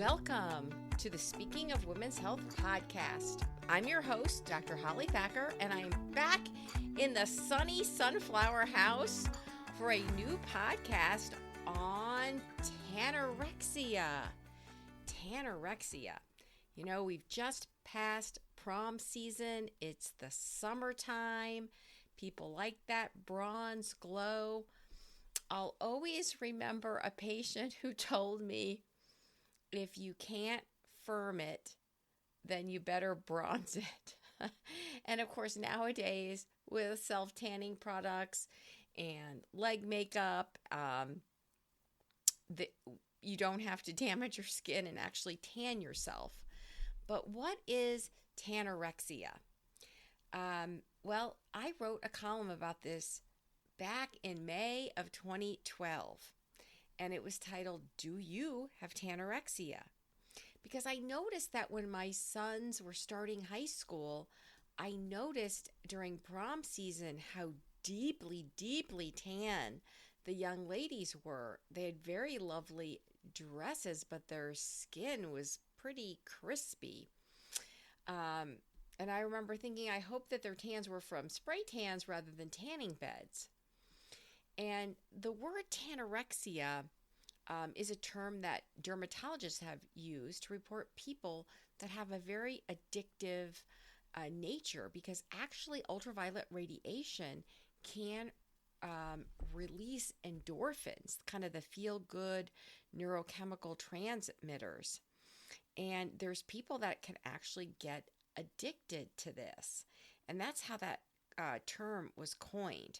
Welcome to the Speaking of Women's Health podcast. I'm your host, Dr. Holly Thacker, and I'm back in the sunny Sunflower House for a new podcast on tanorexia. Tanorexia. You know, we've just passed prom season. It's the summertime. People like that bronze glow. I'll always remember a patient who told me, if you can't firm it, then you better bronze it. And of course, nowadays with self-tanning products and leg makeup, you don't have to damage your skin and actually tan yourself. But what is tanorexia? Well, I wrote a column about this back in May of 2012. And it was titled, Do You Have Tanorexia? Because I noticed that when my sons were starting high school, I noticed during prom season how deeply, deeply tan the young ladies were. They had very lovely dresses, but their skin was pretty crispy. And I remember thinking, I hope that their tans were from spray tans rather than tanning beds. And the word tanorexia is a term that dermatologists have used to report people that have a very addictive nature, because actually ultraviolet radiation can release endorphins, kind of the feel-good neurochemical transmitters. And there's people that can actually get addicted to this. And that's how that term was coined.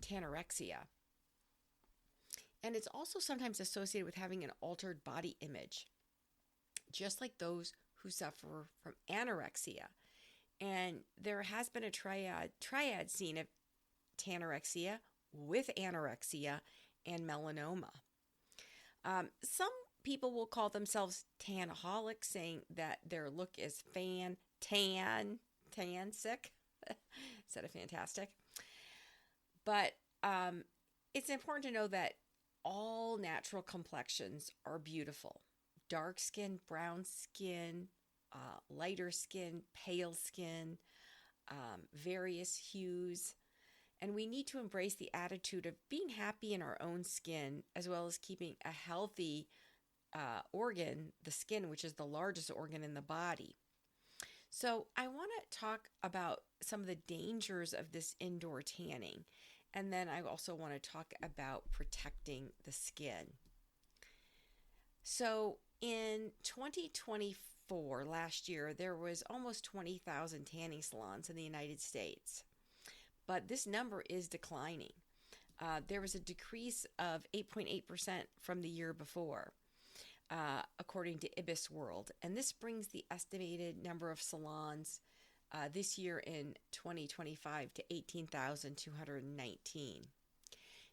Tanorexia. And it's also sometimes associated with having an altered body image, just like those who suffer from anorexia. And there has been a triad seen of tanorexia with anorexia and melanoma. Some people will call themselves tanaholics, saying that their look is tan sick instead of fantastic. But it's important to know that all natural complexions are beautiful. Dark skin, brown skin, lighter skin, pale skin, various hues. And we need to embrace the attitude of being happy in our own skin, as well as keeping a healthy organ, the skin, which is the largest organ in the body. So I want to talk about some of the dangers of this indoor tanning. And then I also want to talk about protecting the skin. So in 2024, last year, there was almost 20,000 tanning salons in the United States. But this number is declining. There was a decrease of 8.8% from the year before, according to Ibis World. And this brings the estimated number of salons this year in 2025 to 18,219.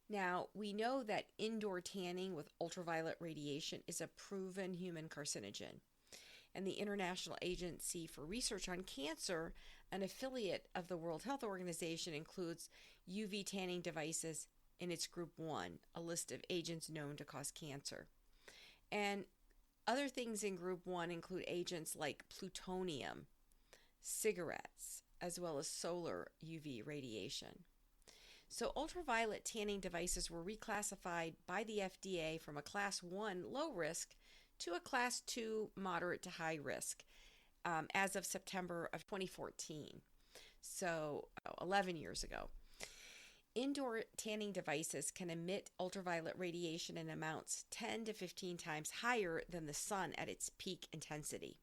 Now, we know that indoor tanning with ultraviolet radiation is a proven human carcinogen. And the International Agency for Research on Cancer, an affiliate of the World Health Organization, includes UV tanning devices in its Group 1, a list of agents known to cause cancer. And other things in Group 1 include agents like plutonium, cigarettes, as well as solar UV radiation. So ultraviolet tanning devices were reclassified by the FDA from a Class 1 low risk to a Class 2 moderate to high risk as of September of 2014, so 11 years ago. Indoor tanning devices can emit ultraviolet radiation in amounts 10 to 15 times higher than the sun at its peak intensity.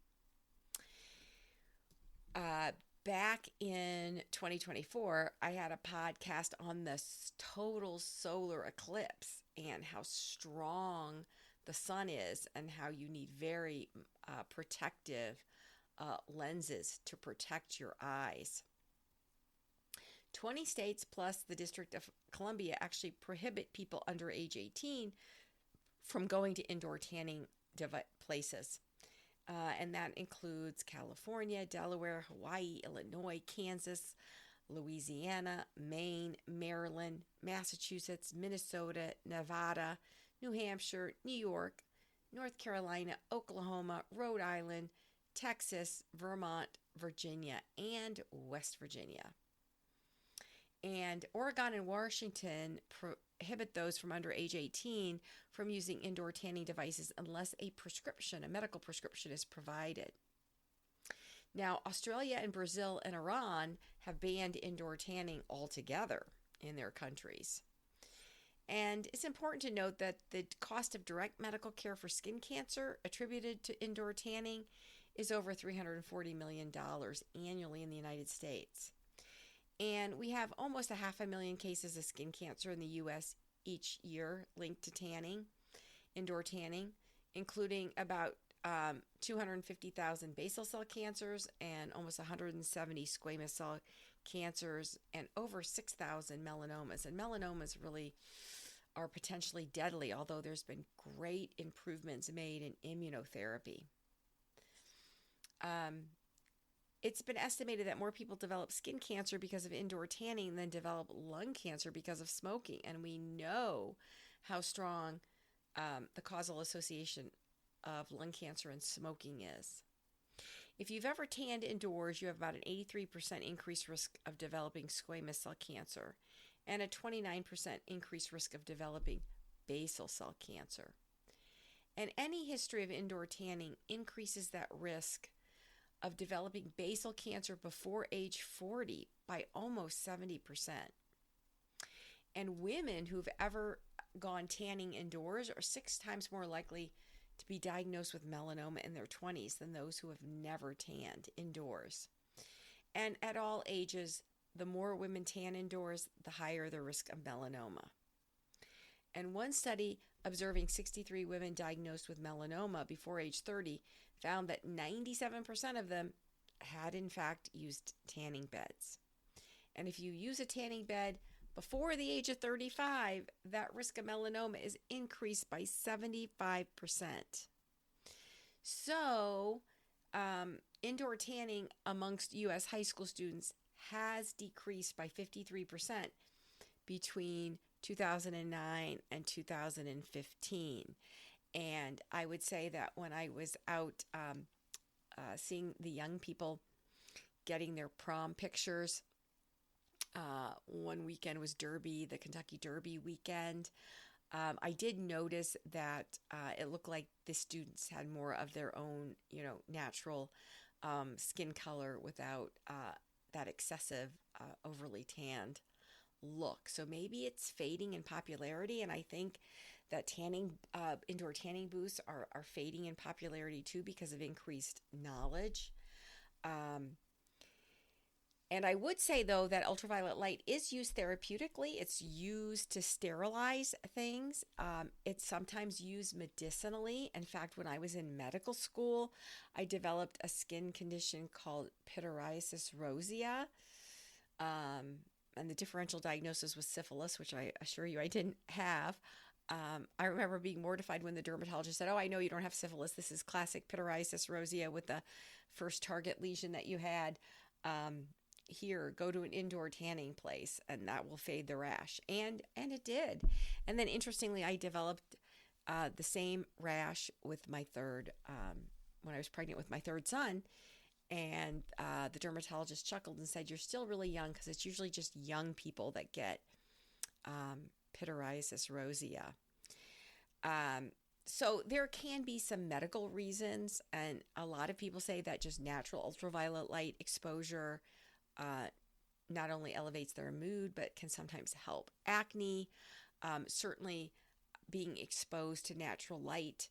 Back in 2024, I had a podcast on the total solar eclipse and how strong the sun is and how you need very protective lenses to protect your eyes. 20 states plus the District of Columbia actually prohibit people under age 18 from going to indoor tanning places. And that includes California, Delaware, Hawaii, Illinois, Kansas, Louisiana, Maine, Maryland, Massachusetts, Minnesota, Nevada, New Hampshire, New York, North Carolina, Oklahoma, Rhode Island, Texas, Vermont, Virginia, and West Virginia. And Oregon and Washington prohibit those from under age 18 from using indoor tanning devices unless a medical prescription is provided. Now, Australia and Brazil and Iran have banned indoor tanning altogether in their countries. And it's important to note that the cost of direct medical care for skin cancer attributed to indoor tanning is over $340 million annually in the United States. And we have almost 500,000 cases of skin cancer in the U.S. each year linked to tanning, indoor tanning, including about 250,000 basal cell cancers and almost 170 squamous cell cancers and over 6,000 melanomas. And melanomas really are potentially deadly, although there's been great improvements made in immunotherapy. It's been estimated that more people develop skin cancer because of indoor tanning than develop lung cancer because of smoking. And we know how strong the causal association of lung cancer and smoking is. If you've ever tanned indoors, you have about an 83% increased risk of developing squamous cell cancer and a 29% increased risk of developing basal cell cancer. And any history of indoor tanning increases that risk of developing basal cancer before age 40 by almost 70%. And women who've ever gone tanning indoors are 6 times more likely to be diagnosed with melanoma in their 20s than those who have never tanned indoors. And at all ages, the more women tan indoors, the higher the risk of melanoma. And one study observing 63 women diagnosed with melanoma before age 30 found that 97% of them had in fact used tanning beds. And if you use a tanning bed before the age of 35, that risk of melanoma is increased by 75%. So, indoor tanning amongst U.S. high school students has decreased by 53% between 2009 and 2015. And I would say that when I was out seeing the young people getting their prom pictures, one weekend was Derby, the Kentucky Derby weekend. I did notice that it looked like the students had more of their own, natural skin color without that excessive, overly tanned look. So maybe it's fading in popularity, and I think that indoor tanning booths are fading in popularity too because of increased knowledge. And I would say, though, that ultraviolet light is used therapeutically. It's used to sterilize things. It's sometimes used medicinally. In fact, when I was in medical school, I developed a skin condition called pityriasis rosea. And the differential diagnosis was syphilis, which I assure you I didn't have. I remember being mortified when the dermatologist said, "Oh, I know you don't have syphilis. This is classic pityriasis rosea with the first target lesion that you had. Here, go to an indoor tanning place and that will fade the rash." And it did. And then interestingly, I developed the same rash with my when I was pregnant with my third son. And the dermatologist chuckled and said, "You're still really young," because it's usually just young people that get pityriasis rosea. So there can be some medical reasons, and a lot of people say that just natural ultraviolet light exposure not only elevates their mood, but can sometimes help acne. Certainly being exposed to natural light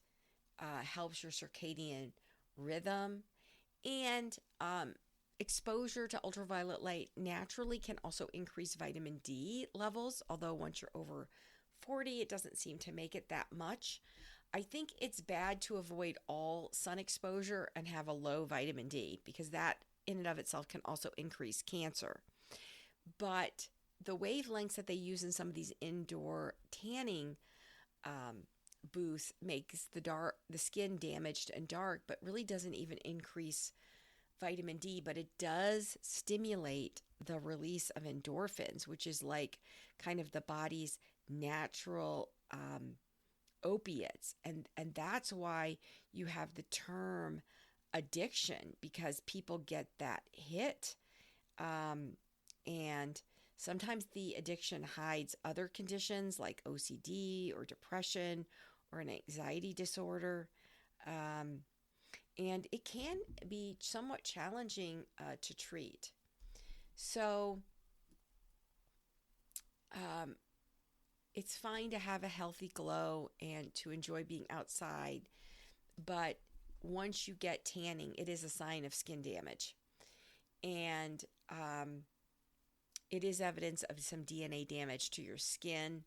helps your circadian rhythm. And exposure to ultraviolet light naturally can also increase vitamin D levels, although once you're over 40, it doesn't seem to make it that much. I think it's bad to avoid all sun exposure and have a low vitamin D, because that in and of itself can also increase cancer. But the wavelengths that they use in some of these indoor tanning booths makes the skin damaged and dark, but really doesn't even increase vitamin D, but it does stimulate the release of endorphins, which is like kind of the body's natural opiates. And that's why you have the term addiction, because people get that hit. And sometimes the addiction hides other conditions like OCD or depression or an anxiety disorder. And it can be somewhat challenging to treat. So um, it's fine to have a healthy glow and to enjoy being outside, but once you get tanning, it is a sign of skin damage. And it is evidence of some DNA damage to your skin.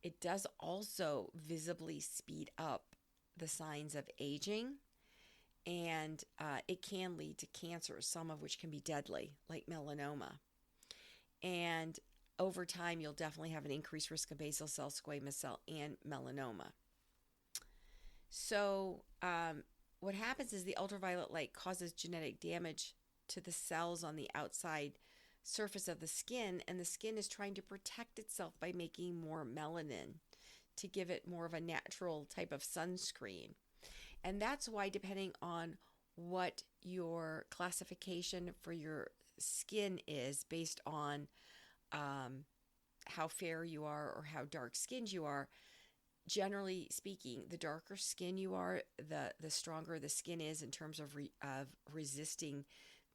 It does also visibly speed up the signs of aging, and it can lead to cancer, some of which can be deadly, like melanoma. And over time, you'll definitely have an increased risk of basal cell, squamous cell, and melanoma. So what happens is the ultraviolet light causes genetic damage to the cells on the outside surface of the skin, and the skin is trying to protect itself by making more melanin to give it more of a natural type of sunscreen. And that's why, depending on what your classification for your skin is, based on how fair you are or how dark skinned you are, generally speaking, the darker skin you are, the stronger the skin is in terms of resisting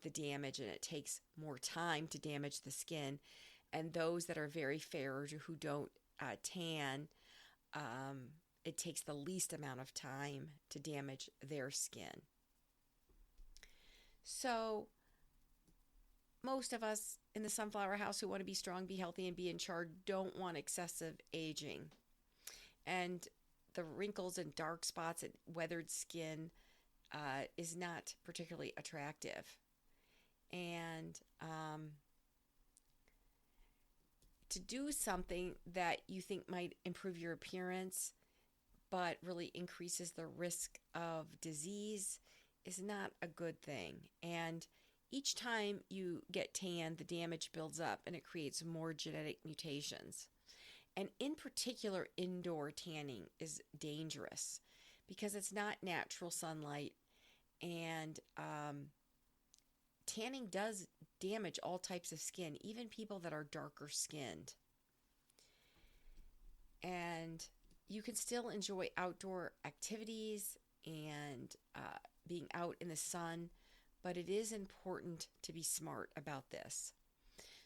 the damage, and it takes more time to damage the skin. And those that are very fair or who don't tan, it takes the least amount of time to damage their skin. So most of us in the Sunflower House who want to be strong, be healthy, and be in charge don't want excessive aging. And the wrinkles and dark spots and weathered skin is not particularly attractive. And to do something that you think might improve your appearance but really increases the risk of disease is not a good thing. And each time you get tan, the damage builds up and it creates more genetic mutations. And in particular, indoor tanning is dangerous because it's not natural sunlight, and tanning does damage all types of skin, even people that are darker skinned. And you can still enjoy outdoor activities and being out in the sun, but it is important to be smart about this.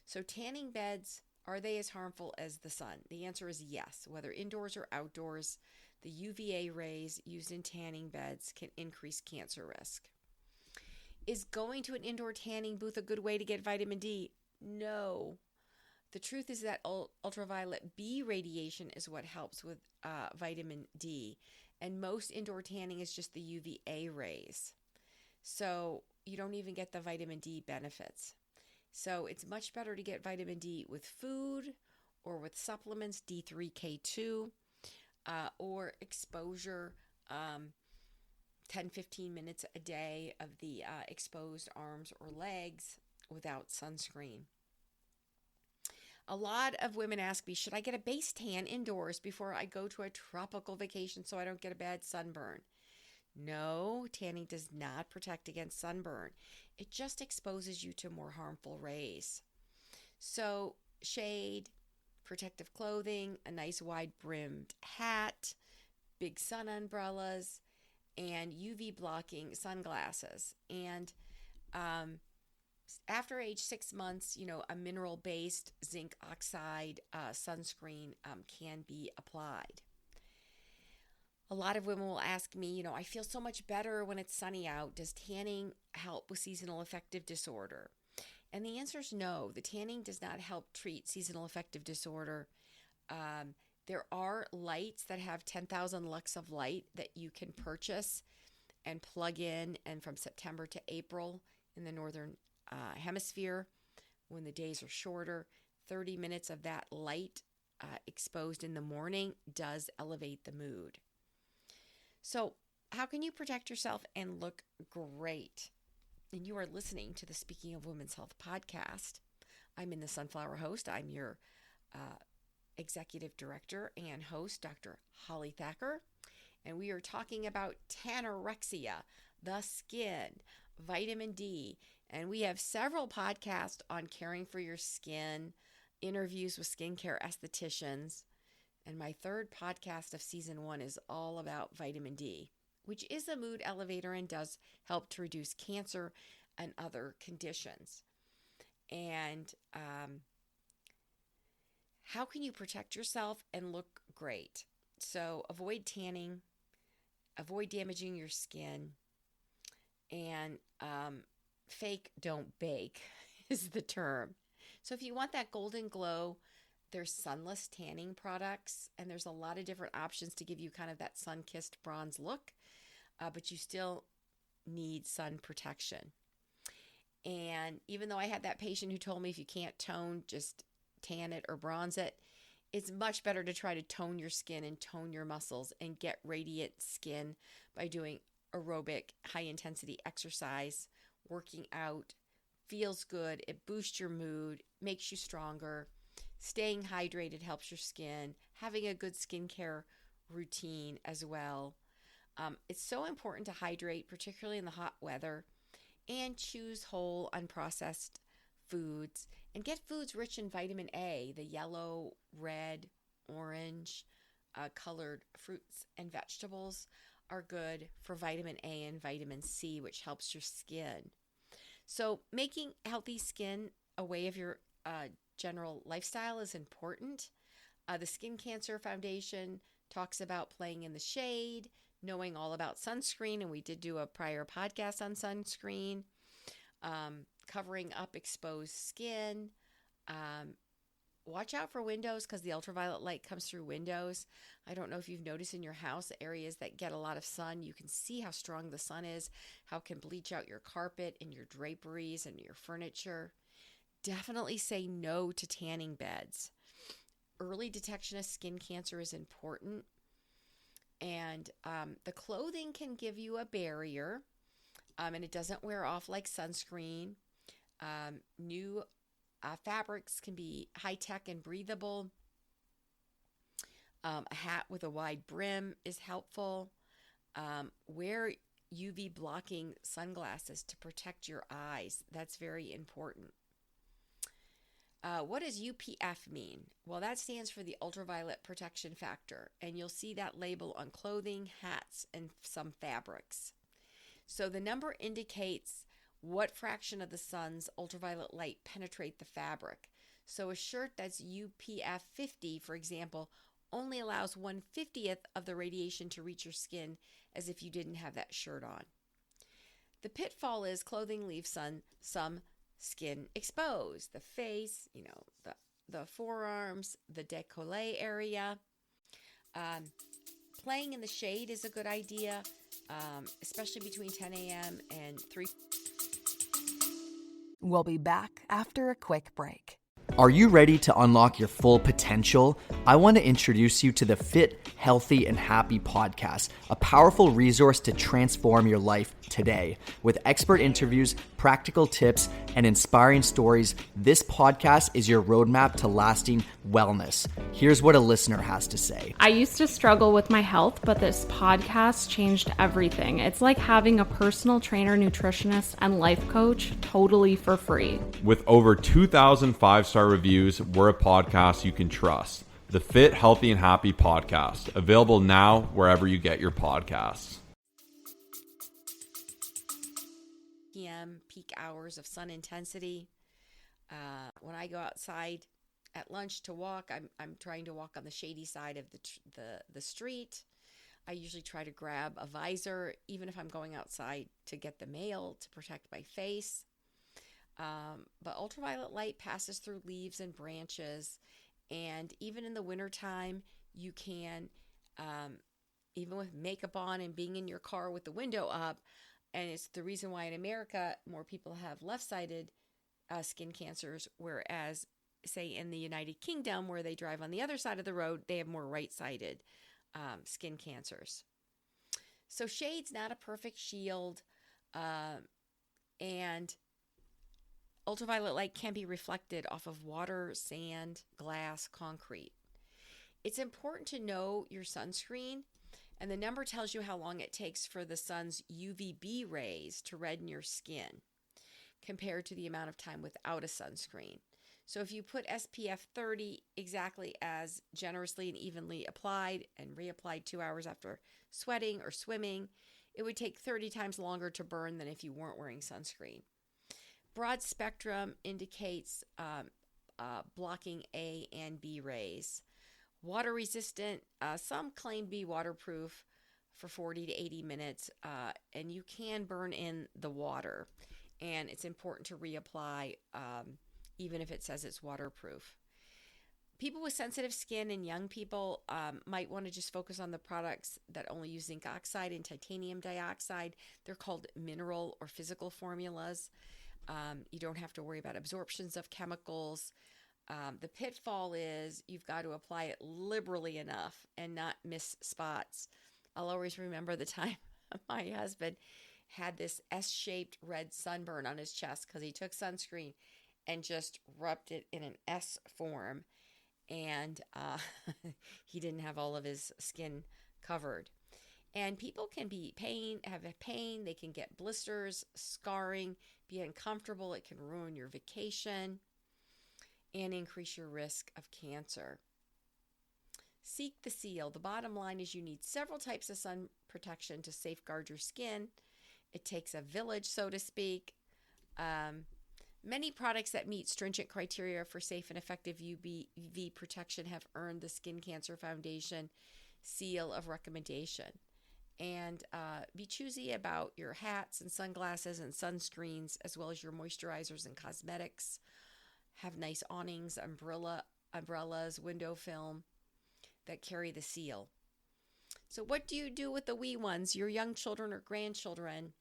So tanning beds, are they as harmful as the sun? The answer is yes. Whether indoors or outdoors, the UVA rays used in tanning beds can increase cancer risk. Is going to an indoor tanning booth a good way to get vitamin D? No. The truth is that ultraviolet B radiation is what helps with vitamin D, and most indoor tanning is just the UVA rays. So you don't even get the vitamin D benefits. So it's much better to get vitamin D with food or with supplements, D3K2, or exposure, 10-15 minutes a day of the exposed arms or legs without sunscreen. A lot of women ask me, should I get a base tan indoors before I go to a tropical vacation so I don't get a bad sunburn? No, tanning does not protect against sunburn. It just exposes you to more harmful rays. So shade, protective clothing, a nice wide brimmed hat, big sun umbrellas, and UV blocking sunglasses. And after age 6 months, a mineral-based zinc oxide sunscreen can be applied. A lot of women will ask me, I feel so much better when it's sunny out. Does tanning help with seasonal affective disorder? And the answer is no. The tanning does not help treat seasonal affective disorder. There are lights that have 10,000 lux of light that you can purchase and plug in, and from September to April in the northern hemisphere, when the days are shorter, 30 minutes of that light exposed in the morning does elevate the mood. So how can you protect yourself and look great? And you are listening to the Speaking of Women's Health podcast. I'm in the Sunflower Host. I'm your Executive Director and host, Dr. Holly Thacker, and we are talking about tanorexia, the skin, vitamin D, and we have several podcasts on caring for your skin, interviews with skincare estheticians, and my third podcast of season 1 is all about vitamin D, which is a mood elevator and does help to reduce cancer and other conditions. And how can you protect yourself and look great? So avoid tanning, avoid damaging your skin, and fake don't bake is the term. So if you want that golden glow, there's sunless tanning products, and there's a lot of different options to give you kind of that sun-kissed bronze look, but you still need sun protection. And even though I had that patient who told me if you can't tone, just tan it or bronze it, it's much better to try to tone your skin and tone your muscles and get radiant skin by doing aerobic, high-intensity exercise, working out. Feels good. It boosts your mood, makes you stronger. Staying hydrated helps your skin. Having a good skincare routine as well. It's so important to hydrate, particularly in the hot weather, and choose whole, unprocessed foods. And get foods rich in vitamin A, the yellow, red, orange colored fruits and vegetables are good for vitamin A and vitamin C, which helps your skin. So making healthy skin a way of your general lifestyle is important. The Skin Cancer Foundation talks about playing in the shade, knowing all about sunscreen, and we did do a prior podcast on sunscreen, covering up exposed skin. Watch out for windows because the ultraviolet light comes through windows. I don't know if you've noticed in your house areas that get a lot of sun. You can see how strong the sun is, how it can bleach out your carpet and your draperies and your furniture. Definitely say no to tanning beds. Early detection of skin cancer is important. And the clothing can give you a barrier, and it doesn't wear off like sunscreen. New fabrics can be high-tech and breathable. A hat with a wide brim is helpful. Wear UV blocking sunglasses to protect your eyes. That's very important. What does UPF mean? Well, that stands for the ultraviolet protection factor, and you'll see that label on clothing, hats, and some fabrics. So the number indicates what fraction of the sun's ultraviolet light penetrate the fabric. So a shirt that's UPF 50, for example, only allows 1/50th of the radiation to reach your skin as if you didn't have that shirt on. The pitfall is clothing leaves some skin exposed. The face, the forearms, the décolleté area. Playing in the shade is a good idea, especially between 10 a.m. and 3. We'll be back after a quick break. Are you ready to unlock your full potential? I want to introduce you to the Fit, Healthy, and Happy podcast, a powerful resource to transform your life today. With expert interviews, practical tips, and inspiring stories, this podcast is your roadmap to lasting wellness. Here's what a listener has to say. I used to struggle with my health, but this podcast changed everything. It's like having a personal trainer, nutritionist, and life coach totally for free. With over 2,000 five-star reviews, we're a podcast you can trust. The Fit, Healthy, and Happy podcast, available now wherever you get your podcasts. PM peak hours of sun intensity. When I go outside at lunch to walk, I'm trying to walk on the shady side of the street. I usually try to grab a visor, even if I'm going outside to get the mail to protect my face. But ultraviolet light passes through leaves and branches, and even in the wintertime, you can, even with makeup on and being in your car with the window up, and it's the reason why in America more people have left-sided skin cancers, whereas, say, in the United Kingdom, where they drive on the other side of the road, they have more right-sided skin cancers. So shade's not a perfect shield, and ultraviolet light can be reflected off of water, sand, glass, concrete. It's important to know your sunscreen, and the number tells you how long it takes for the sun's UVB rays to redden your skin compared to the amount of time without a sunscreen. So if you put SPF 30 exactly as generously and evenly applied and reapplied 2 hours after sweating or swimming, it would take 30 times longer to burn than if you weren't wearing sunscreen. Broad spectrum indicates blocking A and B rays. Water resistant, some claim to be waterproof for 40 to 80 minutes, and you can burn in the water. And it's important to reapply even if it says it's waterproof. People with sensitive skin and young people might want to just focus on the products that only use zinc oxide and titanium dioxide. They're called mineral or physical formulas. You don't have to worry about absorptions of chemicals. The pitfall is you've got to apply it liberally enough and not miss spots. I'll always remember the time my husband had this S-shaped red sunburn on his chest because he took sunscreen and just rubbed it in an S form, and he didn't have all of his skin covered. And people can have pain, they can get blisters, scarring, be uncomfortable, it can ruin your vacation, and increase your risk of cancer. Seek the seal. The bottom line is you need several types of sun protection to safeguard your skin. It takes a village, so to speak. Many products that meet stringent criteria for safe and effective UV protection have earned the Skin Cancer Foundation seal of recommendation. And be choosy about your hats and sunglasses and sunscreens, as well as your moisturizers and cosmetics. Have nice awnings, umbrellas, window film that carry the seal. So what do you do with the wee ones, your young children or grandchildren?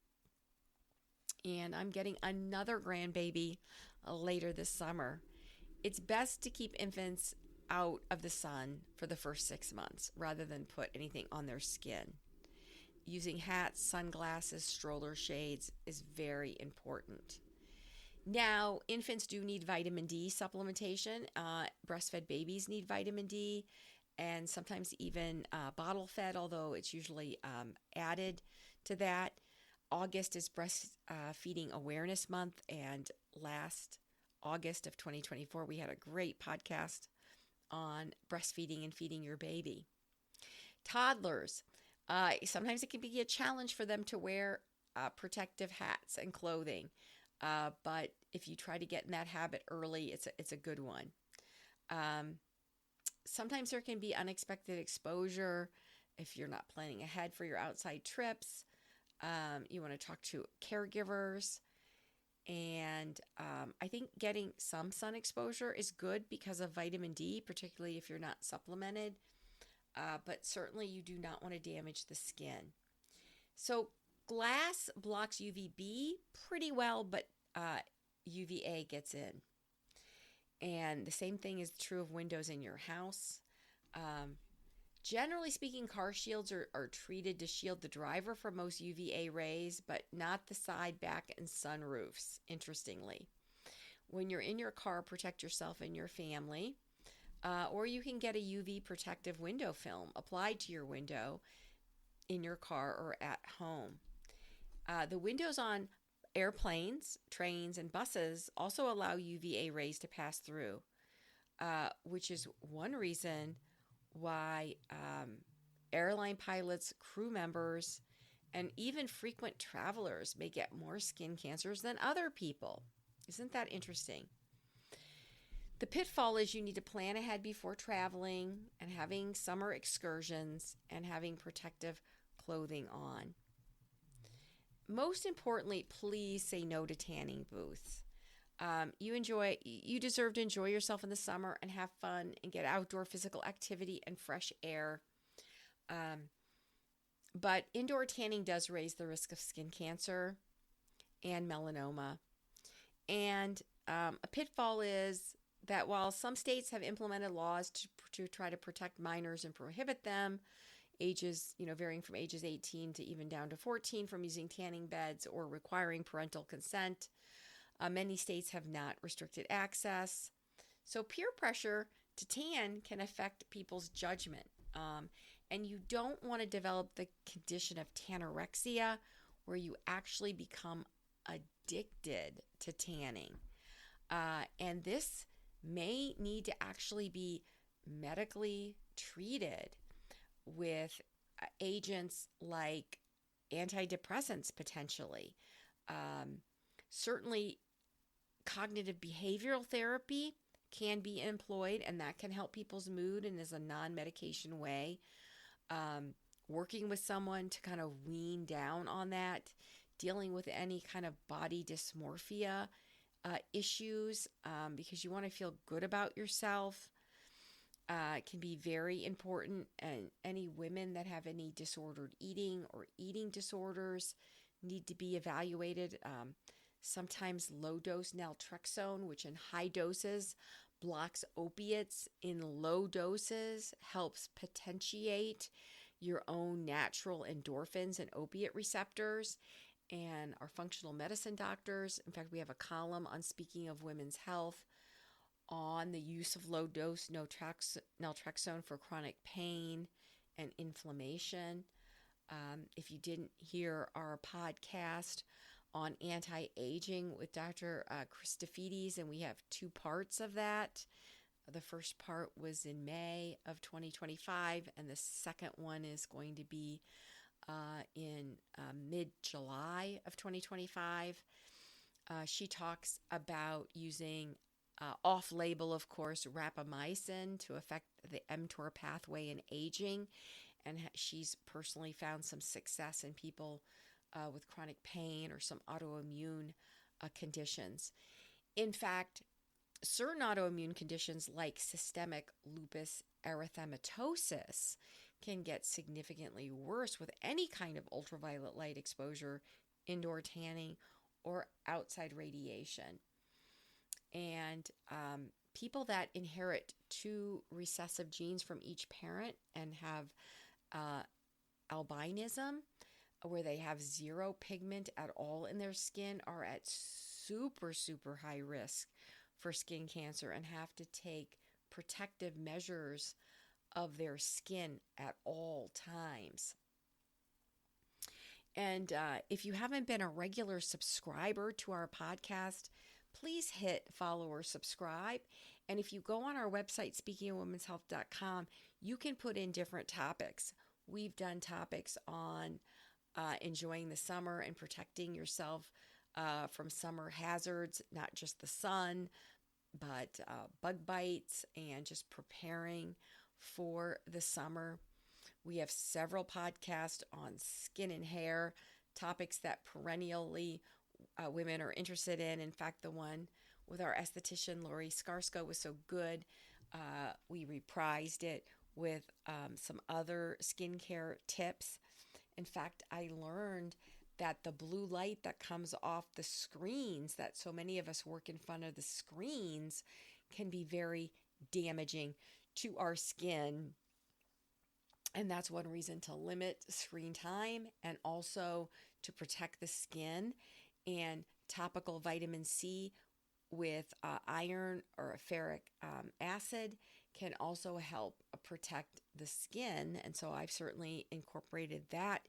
And I'm getting another grandbaby later this summer. It's best to keep infants out of the sun for the first 6 months rather than put anything on their skin. Using hats, sunglasses, stroller shades is very important. Now, infants do need vitamin D supplementation. Breastfed babies need vitamin D, and sometimes even bottle fed, although it's usually added to that. August is Breastfeeding Awareness Month, and last August of 2024, we had a great podcast on breastfeeding and feeding your baby. Toddlers, sometimes it can be a challenge for them to wear protective hats and clothing, but if you try to get in that habit early, it's a good one. Sometimes there can be unexpected exposure if you're not planning ahead for your outside trips. You want to talk to caregivers, and I think getting some sun exposure is good because of vitamin D, particularly if you're not supplemented, but certainly you do not want to damage the skin. So glass blocks UVB pretty well, but UVA gets in. And the same thing is true of windows in your house. Generally speaking, car shields are treated to shield the driver from most UVA rays, but not the side, back, and sunroofs, interestingly. When you're in your car, protect yourself and your family, or you can get a UV protective window film applied to your window in your car or at home. The windows on airplanes, trains, and buses also allow UVA rays to pass through, which is one reason why airline pilots, crew members, and even frequent travelers may get more skin cancers than other people. Isn't that interesting? The pitfall is you need to plan ahead before traveling and having summer excursions and having protective clothing on. Most importantly, please say no to tanning booths. You deserve to enjoy yourself in the summer and have fun and get outdoor physical activity and fresh air. But indoor tanning does raise the risk of skin cancer and melanoma. And a pitfall is that while some states have implemented laws to try to protect minors and prohibit them, ages, varying from ages 18 to even down to 14 from using tanning beds or requiring parental consent, many states have not restricted access. So peer pressure to tan can affect people's judgment. And you don't want to develop the condition of tanorexia, where you actually become addicted to tanning. And this may need to actually be medically treated with agents like antidepressants, potentially. Certainly, cognitive behavioral therapy can be employed, and that can help people's mood and is a non-medication way. Working with someone to kind of wean down on that, dealing with any kind of body dysmorphia issues, because you want to feel good about yourself. Can be very important, and any women that have any disordered eating or eating disorders need to be evaluated. Sometimes low-dose naltrexone, which in high doses blocks opiates, in low doses helps potentiate your own natural endorphins and opiate receptors. And our functional medicine doctors, in fact, we have a column on Speaking of Women's Health on the use of low-dose naltrexone for chronic pain and inflammation. If you didn't hear our podcast on anti-aging with Dr. Christofides, and we have 2 parts of that. The first part was in May of 2025, and the second one is going to be in mid-July of 2025. She talks about using off-label, of course, rapamycin to affect the mTOR pathway in aging, and she's personally found some success in people with chronic pain or some autoimmune conditions. In fact, certain autoimmune conditions like systemic lupus erythematosus can get significantly worse with any kind of ultraviolet light exposure, indoor tanning, or outside radiation. And people that inherit 2 recessive genes from each parent and have albinism, where they have 0 pigment at all in their skin, are at super, super high risk for skin cancer and have to take protective measures of their skin at all times. And if you haven't been a regular subscriber to our podcast, please hit follow or subscribe. And if you go on our website, speakingofwomenshealth.com, you can put in different topics. We've done topics on enjoying the summer and protecting yourself from summer hazards, not just the sun, but bug bites, and just preparing for the summer. We have several podcasts on skin and hair, topics that perennially women are interested in. In fact, the one with our esthetician, Lori Skarsko, was so good. We reprised it with some other skincare tips. In fact, I learned that the blue light that comes off the screens, that so many of us work in front of the screens, can be very damaging to our skin. And that's one reason to limit screen time, and also to protect the skin. And topical vitamin C with iron or ferric acid can also help protect the skin. And so I've certainly incorporated that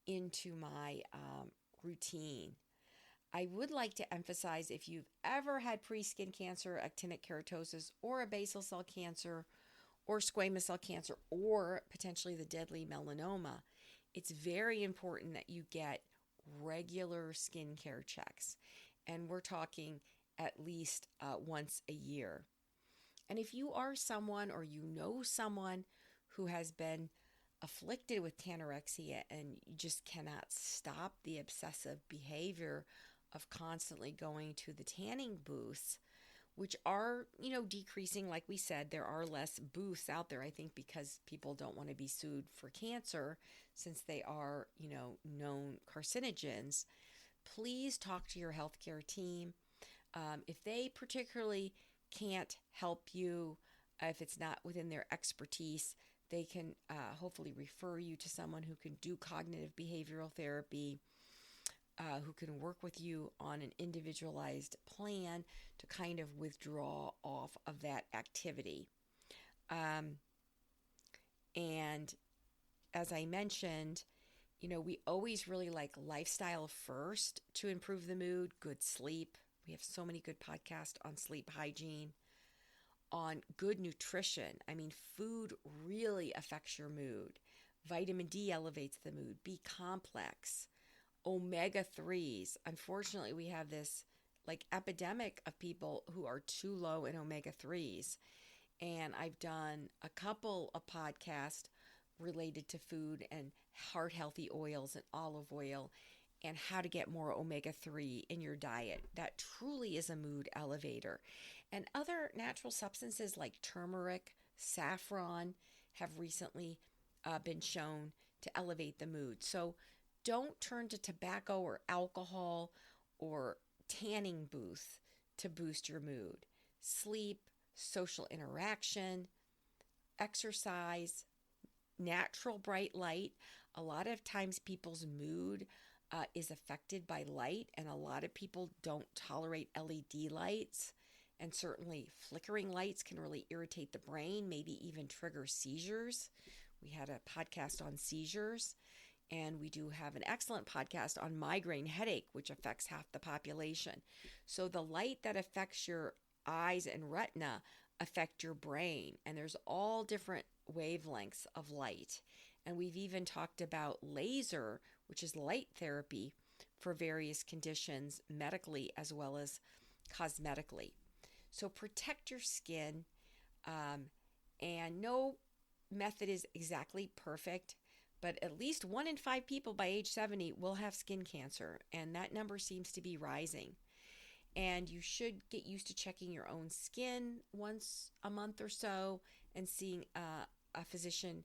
into my routine. I would like to emphasize, if you've ever had pre-skin cancer, actinic keratosis, or a basal cell cancer, or squamous cell cancer, or potentially the deadly melanoma, it's very important that you get regular skincare checks. And we're talking at least once a year. And if you are someone, or you know someone who has been afflicted with tanorexia and you just cannot stop the obsessive behavior of constantly going to the tanning booths, which are, decreasing. Like we said, there are less booths out there, I think, because people don't want to be sued for cancer since they are, known carcinogens. Please talk to your healthcare team. If they particularly can't help you, if it's not within their expertise, they can hopefully refer you to someone who can do cognitive behavioral therapy, who can work with you on an individualized plan to kind of withdraw off of that activity. And as I mentioned, we always really like lifestyle first to improve the mood, good sleep. We have so many good podcasts on sleep hygiene, on good nutrition. I mean, food really affects your mood. Vitamin D elevates the mood. B complex, omega 3s. Unfortunately, we have this like epidemic of people who are too low in omega 3s. And I've done a couple of podcasts related to food and heart healthy oils and olive oil and how to get more omega 3 in your diet. That truly is a mood elevator. And other natural substances like turmeric, saffron have recently been shown to elevate the mood. So don't turn to tobacco or alcohol or tanning booth to boost your mood. Sleep, social interaction, exercise, natural bright light. A lot of times people's mood is affected by light, and a lot of people don't tolerate LED lights. And certainly flickering lights can really irritate the brain, maybe even trigger seizures. We had a podcast on seizures, and we do have an excellent podcast on migraine headache, which affects half the population. So the light that affects your eyes and retina affect your brain, and there's all different wavelengths of light. And we've even talked about laser, which is light therapy for various conditions medically as well as cosmetically. So protect your skin, and no method is exactly perfect, but at least 1 in 5 people by age 70 will have skin cancer, and that number seems to be rising. And you should get used to checking your own skin once a month or so and seeing a physician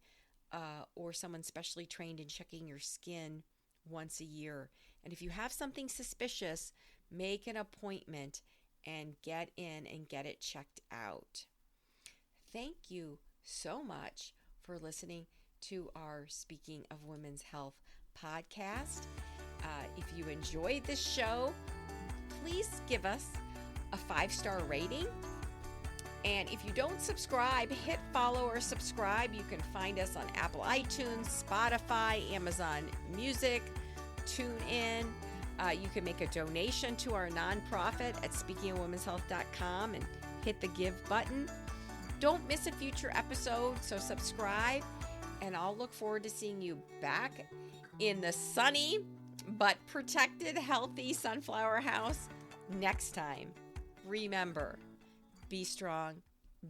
or someone specially trained in checking your skin once a year. And if you have something suspicious, make an appointment and get in and get it checked out. Thank you so much for listening to our Speaking of Women's Health podcast. If you enjoyed this show, please give us a 5-star rating. And if you don't subscribe, hit follow or subscribe. You can find us on Apple iTunes, Spotify, Amazon Music, TuneIn. You can make a donation to our nonprofit at speakingofwomenshealth.com and hit the give button. Don't miss a future episode, so subscribe, and I'll look forward to seeing you back in the sunny but protected, healthy Sunflower House next time. Remember, be strong,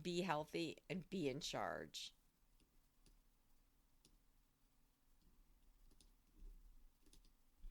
be healthy, and be in charge.